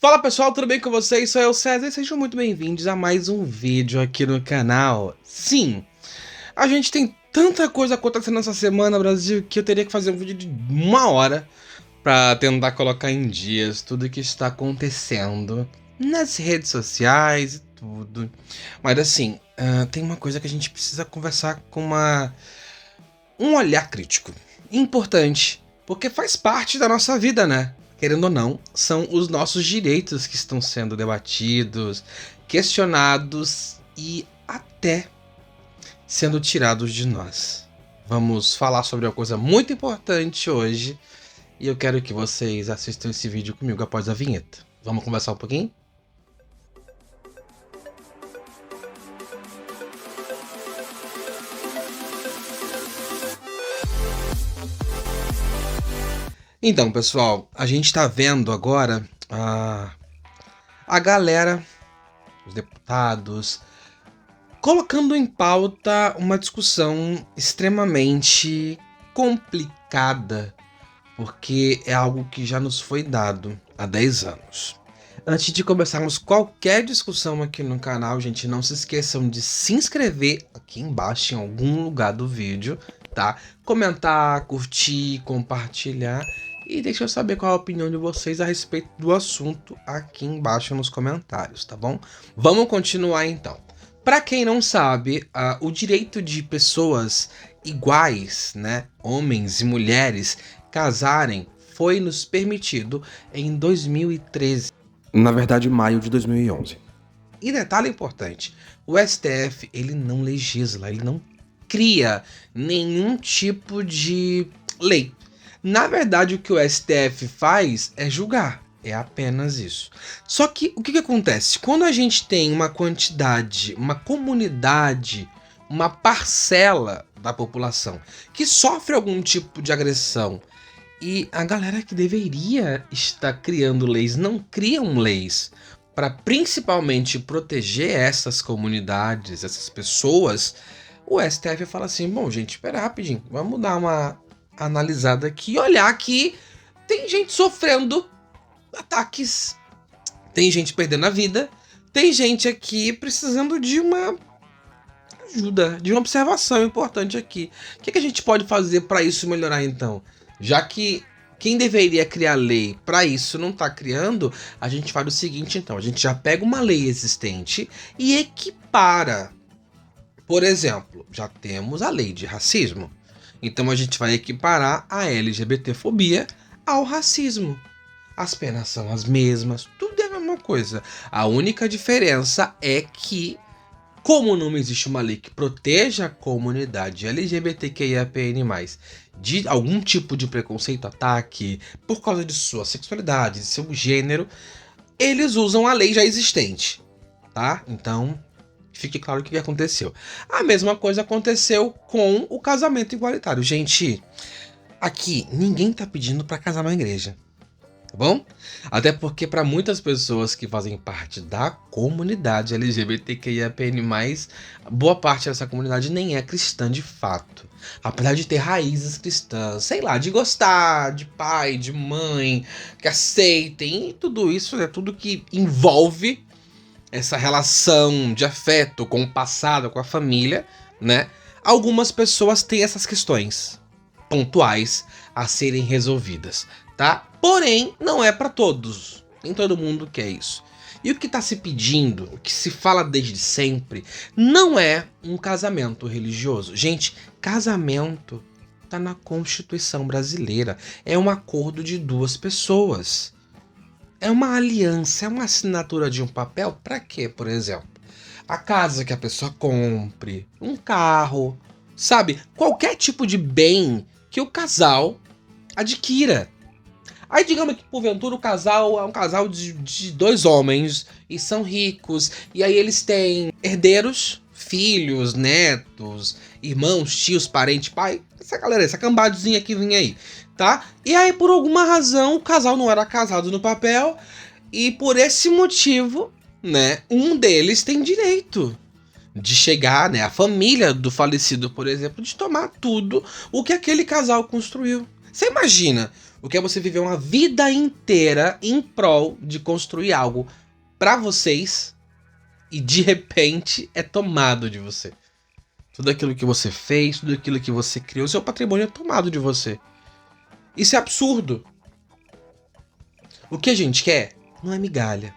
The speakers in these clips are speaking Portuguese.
Fala pessoal, tudo bem com vocês? Sou eu, César, e sejam muito bem-vindos a mais um vídeo aqui no canal. Sim, a gente tem tanta coisa acontecendo essa semana no Brasil que eu teria que fazer um vídeo de 1 hora pra tentar colocar em dias tudo que está acontecendo nas redes sociais e tudo. Mas assim, tem uma coisa que a gente precisa conversar com um olhar crítico. Importante, porque faz parte da nossa vida, né? Querendo ou não, são os nossos direitos que estão sendo debatidos, questionados e até sendo tirados de nós. Vamos falar sobre uma coisa muito importante hoje e eu quero que vocês assistam esse vídeo comigo após a vinheta. Vamos conversar um pouquinho? Então, pessoal, a gente tá vendo agora a galera, os deputados, colocando em pauta uma discussão extremamente complicada, porque é algo que já nos foi dado há 10 anos. Antes de começarmos qualquer discussão aqui no canal, gente, não se esqueçam de se inscrever aqui embaixo em algum lugar do vídeo, tá? Comentar, curtir, compartilhar e deixa eu saber qual é a opinião de vocês a respeito do assunto aqui embaixo nos comentários, tá bom? Vamos continuar então. Para quem não sabe, o direito de pessoas iguais, né, homens e mulheres, casarem foi nos permitido em 2013. Na verdade, maio de 2011. E detalhe importante, o STF ele não legisla, ele não cria nenhum tipo de lei. Na verdade, o que o STF faz é julgar. É apenas isso. Só que o que acontece? Quando a gente tem uma quantidade, uma comunidade, uma parcela da população que sofre algum tipo de agressão e a galera que deveria estar criando leis não criam leis para principalmente proteger essas comunidades, essas pessoas, o STF fala assim: bom, gente, espera rapidinho, vamos dar uma analisada aqui e olhar que tem gente sofrendo ataques, tem gente perdendo a vida, tem gente aqui precisando de uma ajuda, de uma observação importante aqui. O que a gente pode fazer para isso melhorar então? Já que quem deveria criar lei para isso não está criando, a gente faz o seguinte então, a gente já pega uma lei existente e equipara. Por exemplo, já temos a lei de racismo. Então a gente vai equiparar a LGBTfobia ao racismo. As penas são as mesmas, tudo é a mesma coisa. A única diferença é que, como não existe uma lei que proteja a comunidade LGBTQIAPN+, de algum tipo de preconceito, ataque, por causa de sua sexualidade, de seu gênero, eles usam a lei já existente, tá? Então, fique claro o que aconteceu. A mesma coisa aconteceu com o casamento igualitário. Gente, aqui ninguém tá pedindo para casar na igreja, tá bom? Até porque para muitas pessoas que fazem parte da comunidade LGBTQIAPN+, boa parte dessa comunidade nem é cristã de fato. Apesar de ter raízes cristãs, sei lá, de gostar de pai, de mãe, que aceitem, e tudo isso é tudo que envolve essa relação de afeto com o passado, com a família, né? Algumas pessoas têm essas questões pontuais a serem resolvidas, tá? Porém, não é para todos. Nem todo mundo quer isso. E o que está se pedindo, o que se fala desde sempre, não é um casamento religioso. Gente, casamento tá na Constituição brasileira. É um acordo de duas pessoas. É uma aliança, é uma assinatura de um papel. Para quê, por exemplo? A casa que a pessoa compre, um carro, sabe? Qualquer tipo de bem que o casal adquira. Aí digamos que porventura o casal é um casal de dois homens e são ricos, e aí eles têm herdeiros, filhos, netos, irmãos, tios, parentes, pai, essa galera, essa cambadezinha que vem aí, tá? E aí por alguma razão o casal não era casado no papel e por esse motivo, né, um deles tem direito de chegar, né, a família do falecido, por exemplo, de tomar tudo o que aquele casal construiu. Você imagina O que é você viver uma vida inteira em prol de construir algo pra vocês e de repente é tomado de você. Tudo aquilo que você fez, tudo aquilo que você criou, seu patrimônio é tomado de você. Isso é absurdo. O que a gente quer não é migalha.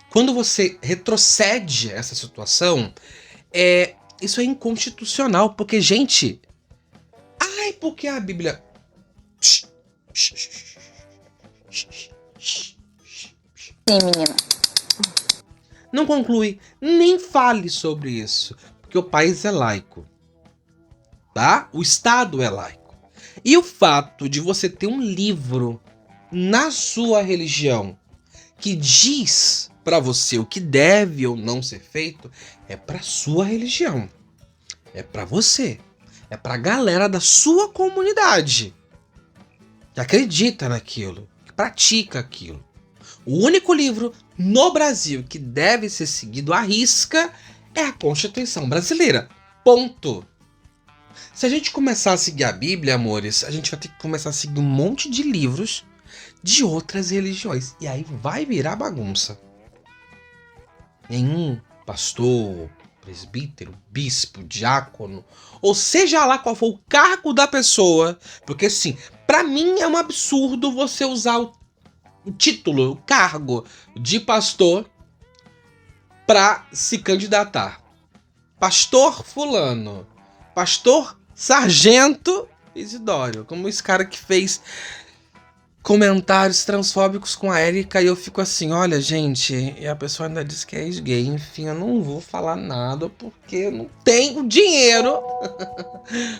Quando você retrocede essa situação, isso é inconstitucional, porque, gente... Ai, porque a Bíblia... Sim, menina. Não conclui, nem fale sobre isso, porque o país é laico, tá? O Estado é laico. E o fato de você ter um livro na sua religião que diz pra você o que deve ou não ser feito é pra sua religião, é pra você, é pra galera da sua comunidade que acredita naquilo, que pratica aquilo. O único livro no Brasil que deve ser seguido à risca é a Constituição Brasileira. Ponto. Se a gente começar a seguir a Bíblia, amores, a gente vai ter que começar a seguir um monte de livros de outras religiões. E aí vai virar bagunça. Nenhum pastor, presbítero, bispo, diácono, ou seja lá qual for o cargo da pessoa, porque assim, pra mim é um absurdo você usar o título, o cargo de pastor pra se candidatar. Pastor fulano, pastor sargento Isidório, como esse cara que fez comentários transfóbicos com a Érica, e eu fico assim, olha gente, e a pessoa ainda diz que é ex-gay, enfim, eu não vou falar nada porque eu não tenho dinheiro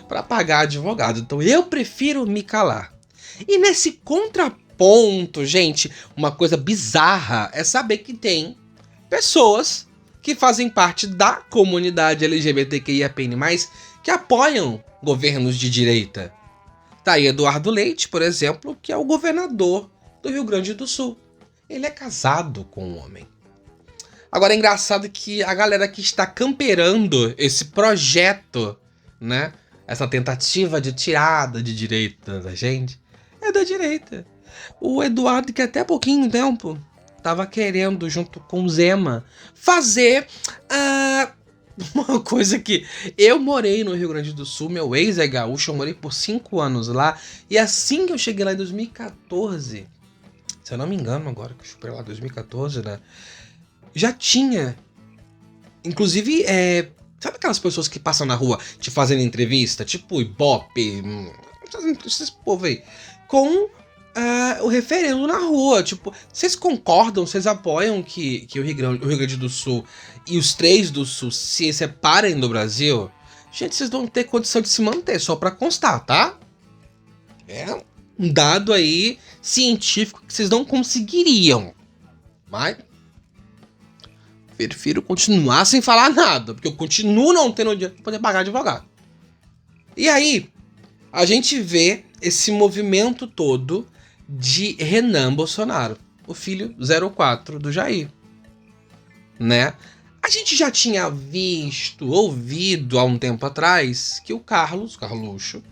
pra pagar advogado, então eu prefiro me calar. E nesse contraponto, gente, uma coisa bizarra é saber que tem pessoas que fazem parte da comunidade LGBTQIAPN+, que apoiam governos de direita. Tá aí Eduardo Leite, por exemplo, que é o governador do Rio Grande do Sul. Ele é casado com um homem. Agora é engraçado que a galera que está camperando esse projeto, né? Essa tentativa de tirada de direita da gente, é da direita. O Eduardo, que até há pouquinho tempo tava querendo, junto com o Zema, fazer uma coisa que... Eu morei no Rio Grande do Sul, meu ex é gaúcho, eu morei por 5 anos lá, e assim que eu cheguei lá em 2014, se eu não me engano agora, que eu cheguei lá em 2014, né, já tinha, inclusive, sabe aquelas pessoas que passam na rua te fazendo entrevista, tipo Ibope, esses povo aí, com o referendo na rua, tipo, vocês concordam, vocês apoiam que o Rio Grande do Sul e os 3 do Sul se separem do Brasil? Gente, vocês vão ter condição de se manter, só pra constar, tá? É um dado aí científico que vocês não conseguiriam. Mas prefiro continuar sem falar nada, porque eu continuo não tendo dinheiro pra poder pagar advogado. E aí, a gente vê esse movimento todo de Renan Bolsonaro, o filho 04 do Jair, né? A gente já tinha ouvido há um tempo atrás que o Carluxo,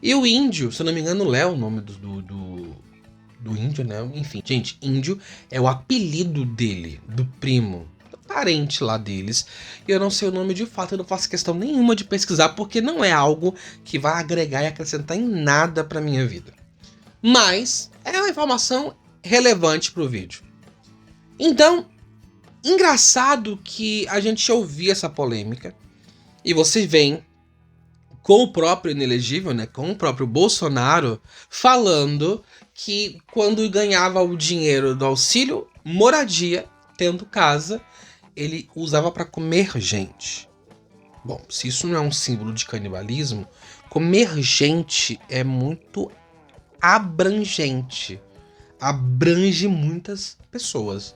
e o Índio, se eu não me engano, Léo, o nome do Índio, né? Enfim, gente, Índio é o apelido dele, do primo, do parente lá deles. E eu não sei o nome de fato, eu não faço questão nenhuma de pesquisar, porque não é algo que vai agregar e acrescentar em nada pra minha vida. Mas é uma informação relevante pro vídeo. Então, engraçado que a gente ouvia essa polêmica e você vem com o próprio inelegível, né, com o próprio Bolsonaro, falando que quando ganhava o dinheiro do auxílio moradia, tendo casa, ele usava para comer gente. Bom, se isso não é um símbolo de canibalismo, comer gente é muito abrangente. Abrange muitas pessoas.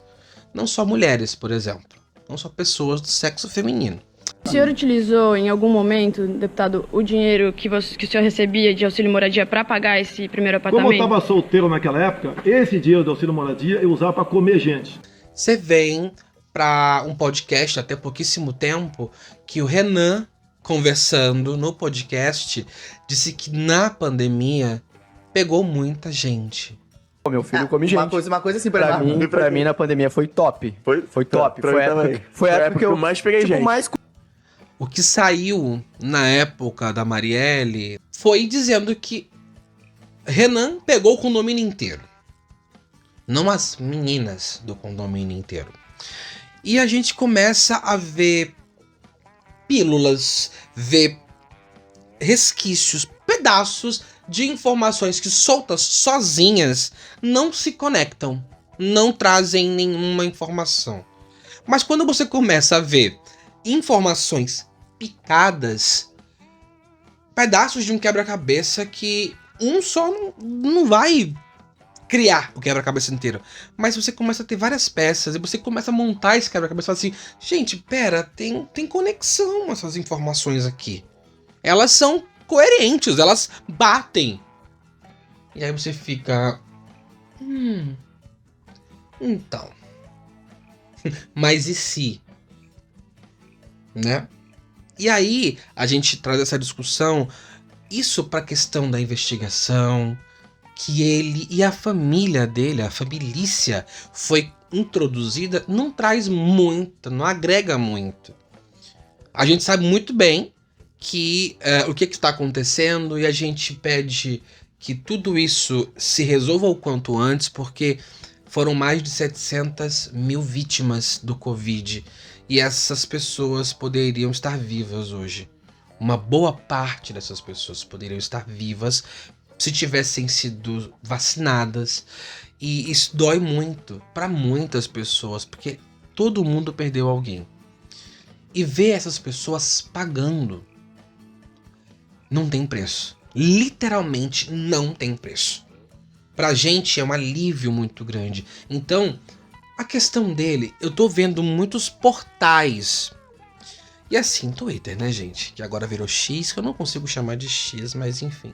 Não só mulheres, por exemplo. Não só pessoas do sexo feminino. O senhor utilizou em algum momento, deputado, o dinheiro que o senhor recebia de auxílio moradia para pagar esse primeiro apartamento? Como eu estava solteiro naquela época, esse dinheiro do auxílio moradia eu usava para comer gente. Você vem para um podcast até pouquíssimo tempo que o Renan, conversando no podcast, disse que na pandemia pegou muita gente. Pô, meu filho come gente. Uma coisa assim, Pra mim, na pandemia, foi top. Foi top. Foi a época que eu mais peguei gente. O que saiu na época da Marielle foi dizendo que Renan pegou o condomínio inteiro. Não as meninas do condomínio inteiro. E a gente começa a ver pílulas, ver resquícios, pedaços de informações que soltas sozinhas não se conectam, não trazem nenhuma informação. Mas quando você começa a ver informações picadas, pedaços de um quebra-cabeça que um só não vai criar o quebra-cabeça inteiro. Mas você começa a ter várias peças e você começa a montar esse quebra-cabeça e fala assim, gente, pera, tem conexão essas informações aqui. Elas são coerentes, elas batem. E aí você fica... Então... Mas e se? Né? E aí a gente traz essa discussão, isso para a questão da investigação, que ele e a família dele, a família foi introduzida, não traz muito, não agrega muito. A gente sabe muito bem que o que está acontecendo e a gente pede que tudo isso se resolva o quanto antes, porque foram mais de 700 mil vítimas do Covid e essas pessoas poderiam estar vivas hoje. Uma boa parte dessas pessoas poderiam estar vivas se tivessem sido vacinadas. E isso dói muito para muitas pessoas, porque todo mundo perdeu alguém. E ver essas pessoas pagando não tem preço. Literalmente não tem preço. Pra gente é um alívio muito grande. Então, a questão dele, eu tô vendo muitos portais. E assim, Twitter, né, gente? Que agora virou X, que eu não consigo chamar de X, mas enfim.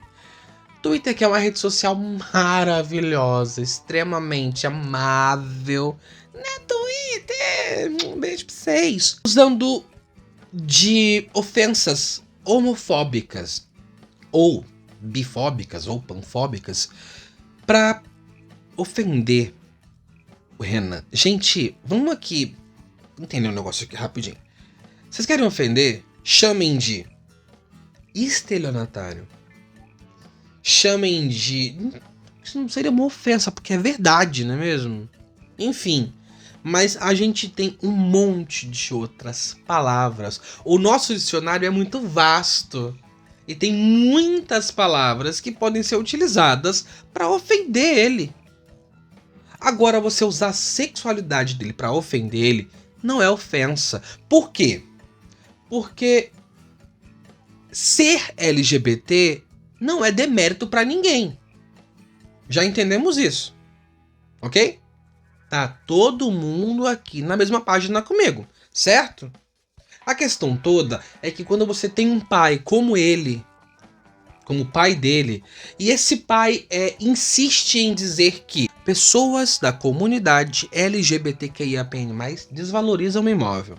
Twitter que é uma rede social maravilhosa, extremamente amável. Né, Twitter? Um beijo pra vocês. Usando de ofensas homofóbicas, ou bifóbicas, ou panfóbicas, pra ofender o Renan. Gente, vamos aqui entender um negócio aqui rapidinho. Vocês querem ofender? Chamem de estelionatário. Chamem de... Isso não seria uma ofensa, porque é verdade, não é mesmo? Enfim, mas a gente tem um monte de outras palavras. O nosso dicionário é muito vasto. E tem muitas palavras que podem ser utilizadas para ofender ele. Agora, você usar a sexualidade dele para ofender ele não é ofensa. Por quê? Porque ser LGBT não é demérito para ninguém. Já entendemos isso, ok? Tá todo mundo aqui na mesma página comigo, certo? A questão toda é que quando você tem um pai como ele, como o pai dele, e esse pai insiste em dizer que pessoas da comunidade LGBTQIAPN+, desvalorizam o imóvel,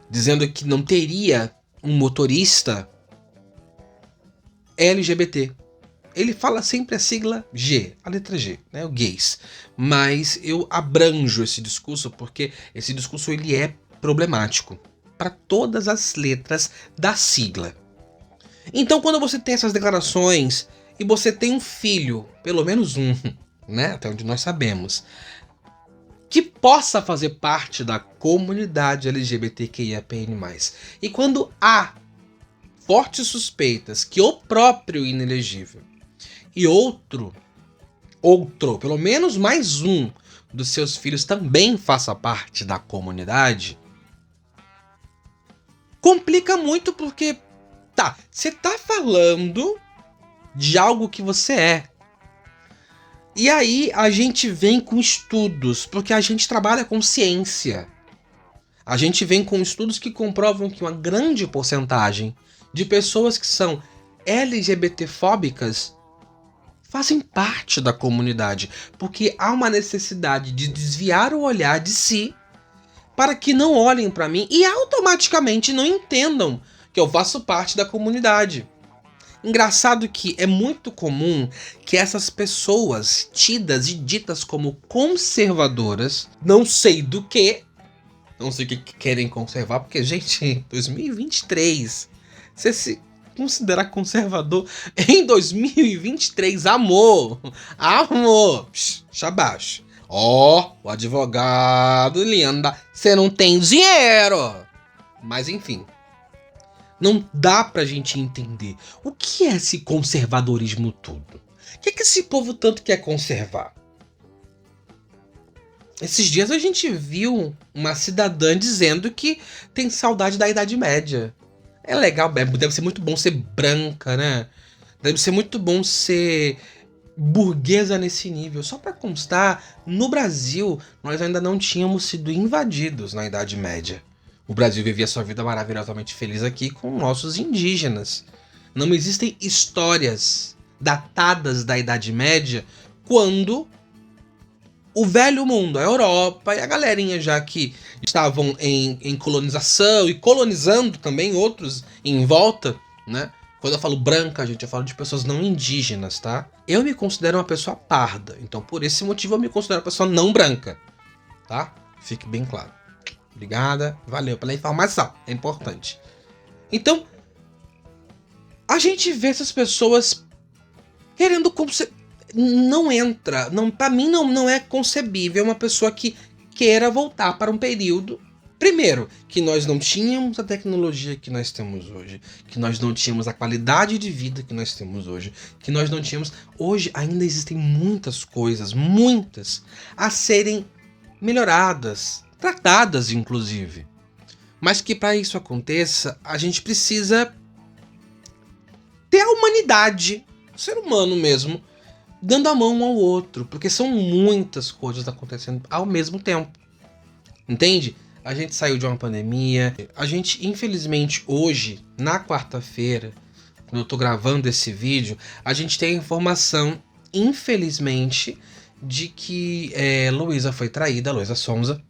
dizendo que não teria um motorista LGBT. Ele fala sempre a sigla G, a letra G, né, o gays. Mas eu abranjo esse discurso porque esse discurso ele é problemático para todas as letras da sigla. Então, quando você tem essas declarações e você tem um filho, pelo menos um, né, até onde nós sabemos, que possa fazer parte da comunidade LGBTQIAPN+, e quando há fortes suspeitas que o próprio inelegível e outro, pelo menos mais um dos seus filhos também faça parte da comunidade, complica muito porque, tá, você tá falando de algo que você é. E aí a gente vem com estudos, porque a gente trabalha com ciência. A gente vem com estudos que comprovam que uma grande porcentagem de pessoas que são LGBTfóbicas fazem parte da comunidade, porque há uma necessidade de desviar o olhar de si para que não olhem para mim e automaticamente não entendam que eu faço parte da comunidade. Engraçado que é muito comum que essas pessoas tidas e ditas como conservadoras, não sei do que, não sei o que querem conservar, porque, gente, 2023, você se considerar conservador em 2023, amor, shabash. Ó, o advogado Linda, você não tem dinheiro. Mas enfim, não dá pra gente entender o que é esse conservadorismo todo. O que esse povo tanto quer conservar? Esses dias a gente viu uma cidadã dizendo que tem saudade da Idade Média. É legal, deve ser muito bom ser branca, né? Deve ser muito bom ser burguesa nesse nível. Só pra constar, no Brasil, nós ainda não tínhamos sido invadidos na Idade Média. O Brasil vivia sua vida maravilhosamente feliz aqui com nossos indígenas. Não existem histórias datadas da Idade Média quando o velho mundo, a Europa e a galerinha já que estavam em colonização e colonizando também outros em volta, né? Quando eu falo branca, gente, eu falo de pessoas não indígenas, tá? Eu me considero uma pessoa parda, então por esse motivo eu me considero uma pessoa não branca, tá? Fique bem claro. Obrigada, valeu pela informação, é importante. Então, a gente vê essas pessoas querendo não entra, não, pra mim não é concebível uma pessoa que queira voltar para um período, primeiro, que nós não tínhamos a tecnologia que nós temos hoje, que nós não tínhamos a qualidade de vida que nós temos hoje, que nós não tínhamos... Hoje ainda existem muitas coisas, muitas, a serem melhoradas, tratadas inclusive. Mas que para isso aconteça, a gente precisa ter a humanidade, o ser humano mesmo, dando a mão um ao outro, porque são muitas coisas acontecendo ao mesmo tempo. Entende? A gente saiu de uma pandemia, a gente, infelizmente, hoje, na quarta-feira, quando eu tô gravando esse vídeo, a gente tem a informação, infelizmente, de que Luísa foi traída, Luísa Sonza,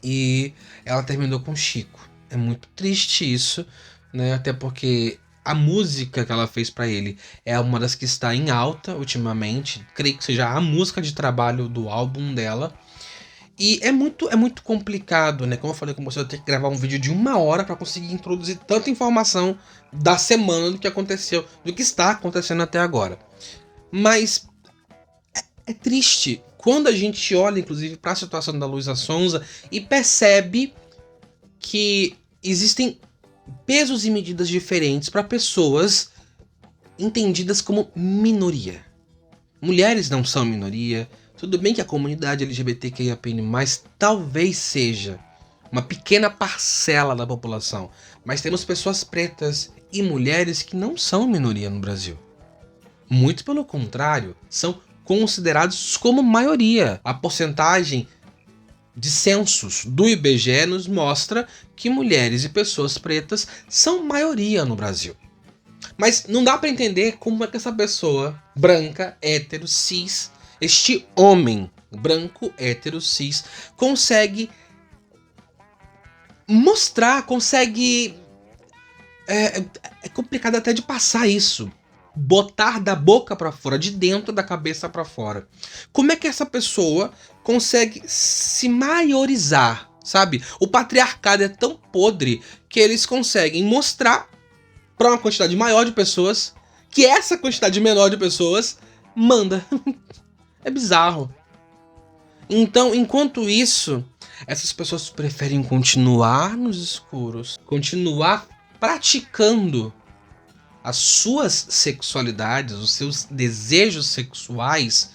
e ela terminou com Chico. É muito triste isso, né? Até porque a música que ela fez pra ele é uma das que está em alta ultimamente. Creio que seja a música de trabalho do álbum dela. E é muito complicado, né? Como eu falei com você, eu tenho que gravar um vídeo de 1 hora pra conseguir introduzir tanta informação da semana, do que aconteceu, do que está acontecendo até agora. Mas é triste quando a gente olha, inclusive, pra situação da Luísa Sonza e percebe que existem pesos e medidas diferentes para pessoas entendidas como minoria. Mulheres não são minoria. Tudo bem que a comunidade LGBTQIAP+, talvez seja uma pequena parcela da população, mas temos pessoas pretas e mulheres que não são minoria no Brasil. Muito pelo contrário, são considerados como maioria. A porcentagem de censos do IBGE nos mostra que mulheres e pessoas pretas são maioria no Brasil. Mas não dá para entender como é que essa pessoa branca, hétero, cis, este homem branco, hétero, cis, consegue mostrar, consegue... É complicado até de passar isso. Botar da boca pra fora, de dentro da cabeça pra fora. Como é que essa pessoa consegue se maiorizar, sabe? O patriarcado é tão podre que eles conseguem mostrar pra uma quantidade maior de pessoas que essa quantidade menor de pessoas manda. É bizarro. Então, enquanto isso, essas pessoas preferem continuar nos escuros, continuar praticando as suas sexualidades, os seus desejos sexuais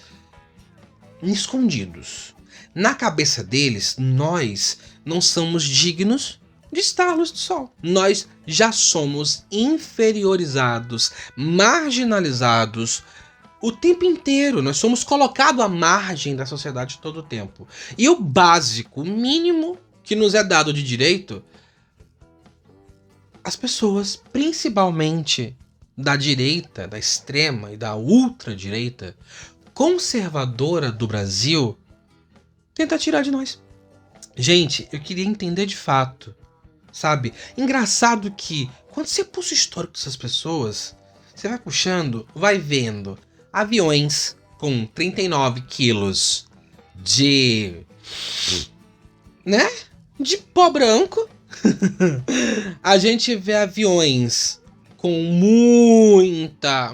escondidos. Na cabeça deles, nós não somos dignos de estar à luz do sol. Nós já somos inferiorizados, marginalizados o tempo inteiro. Nós somos colocados à margem da sociedade todo o tempo. E o básico, o mínimo que nos é dado de direito, as pessoas, principalmente da direita, da extrema e da ultradireita, conservadora do Brasil, tenta tirar de nós. Gente, eu queria entender de fato, sabe? Engraçado que, quando você puxa o histórico dessas pessoas, Você vai puxando, vai vendo aviões com 39 quilos de... né? De pó branco. A gente vê aviões com muita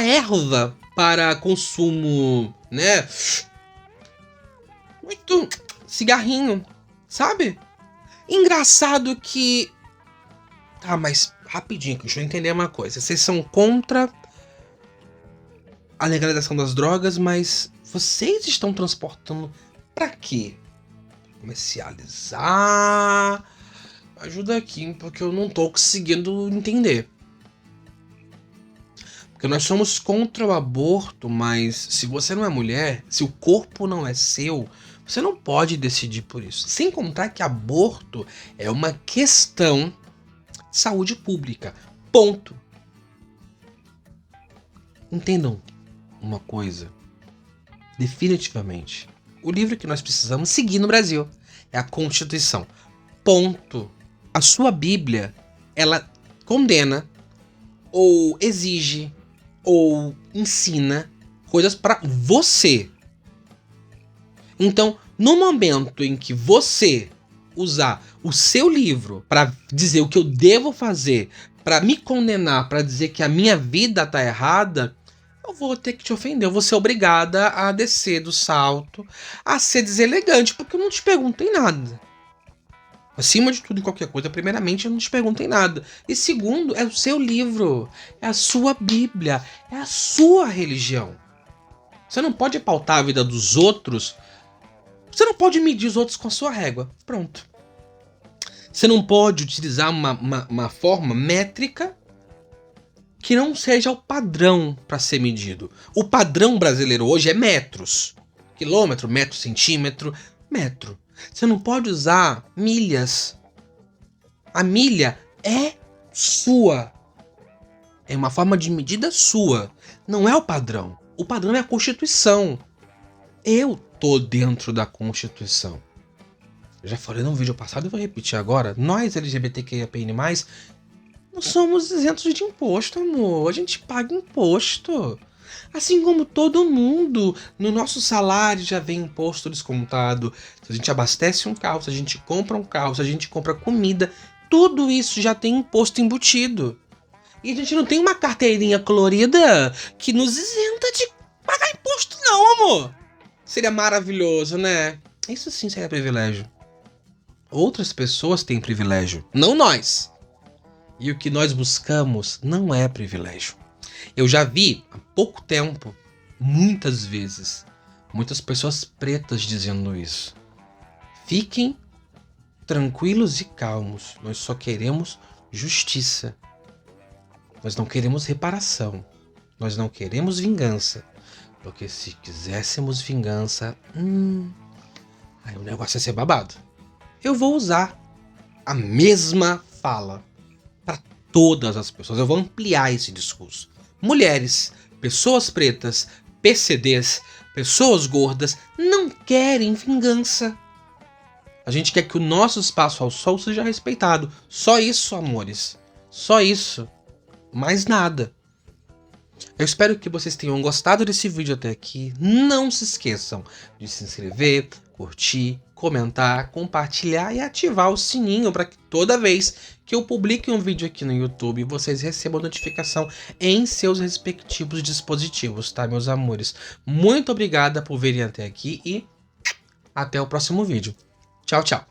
erva para consumo, né? Muito cigarrinho, sabe? Engraçado que... Tá, mas rapidinho, deixa eu entender uma coisa. Vocês são contra a legalização das drogas, mas vocês estão transportando pra quê? Comercializar? Ajuda aqui, porque eu não tô conseguindo entender. Porque nós somos contra o aborto, mas se você não é mulher, se o corpo não é seu, você não pode decidir por isso. Sem contar que aborto é uma questão de saúde pública. Ponto. Entendam uma coisa. Definitivamente. O livro que nós precisamos seguir no Brasil é a Constituição. Ponto. A sua Bíblia, ela condena, ou exige, ou ensina coisas para você. Então, no momento em que você usar o seu livro para dizer o que eu devo fazer, para me condenar, para dizer que a minha vida tá errada, eu vou ter que te ofender. Eu vou ser obrigada a descer do salto, a ser deselegante, porque eu não te perguntei nada. Acima de tudo e qualquer coisa, primeiramente, eu não te perguntei nada. E segundo, é o seu livro, é a sua Bíblia, é a sua religião. Você não pode pautar a vida dos outros. Você não pode medir os outros com a sua régua. Pronto. Você não pode utilizar uma forma métrica que não seja o padrão para ser medido. O padrão brasileiro hoje é metros. Quilômetro, metro, centímetro, metro. Você não pode usar milhas. A milha é sua. É uma forma de medida sua. Não é o padrão. O padrão é a Constituição. Eu tô dentro da Constituição. Eu já falei no vídeo passado e vou repetir agora. Nós, LGBTQIAPN+, não somos isentos de imposto, amor. A gente paga imposto. Assim como todo mundo. No nosso salário já vem imposto descontado. Se a gente abastece um carro, se a gente compra um carro, se a gente compra comida, tudo isso já tem imposto embutido. E a gente não tem uma carteirinha colorida que nos isenta de pagar imposto não, amor. Seria maravilhoso, né? Isso sim seria privilégio. Outras pessoas têm privilégio, não nós. E o que nós buscamos não é privilégio. Eu já vi há pouco tempo, muitas vezes, muitas pessoas pretas dizendo isso. Fiquem tranquilos e calmos. Nós só queremos justiça. Nós não queremos reparação. Nós não queremos vingança. Porque se quiséssemos vingança, aí o negócio ia ser babado. Eu vou usar a mesma fala para todas as pessoas. Eu vou ampliar esse discurso. Mulheres, pessoas pretas, PCDs, pessoas gordas não querem vingança. A gente quer que o nosso espaço ao sol seja respeitado. Só isso, amores. Só isso. Mais nada. Eu espero que vocês tenham gostado desse vídeo até aqui. Não se esqueçam de se inscrever, curtir, comentar, compartilhar e ativar o sininho para que toda vez que eu publique um vídeo aqui no YouTube, vocês recebam notificação em seus respectivos dispositivos, tá, meus amores? Muito obrigada por virem até aqui e até o próximo vídeo. Tchau, tchau.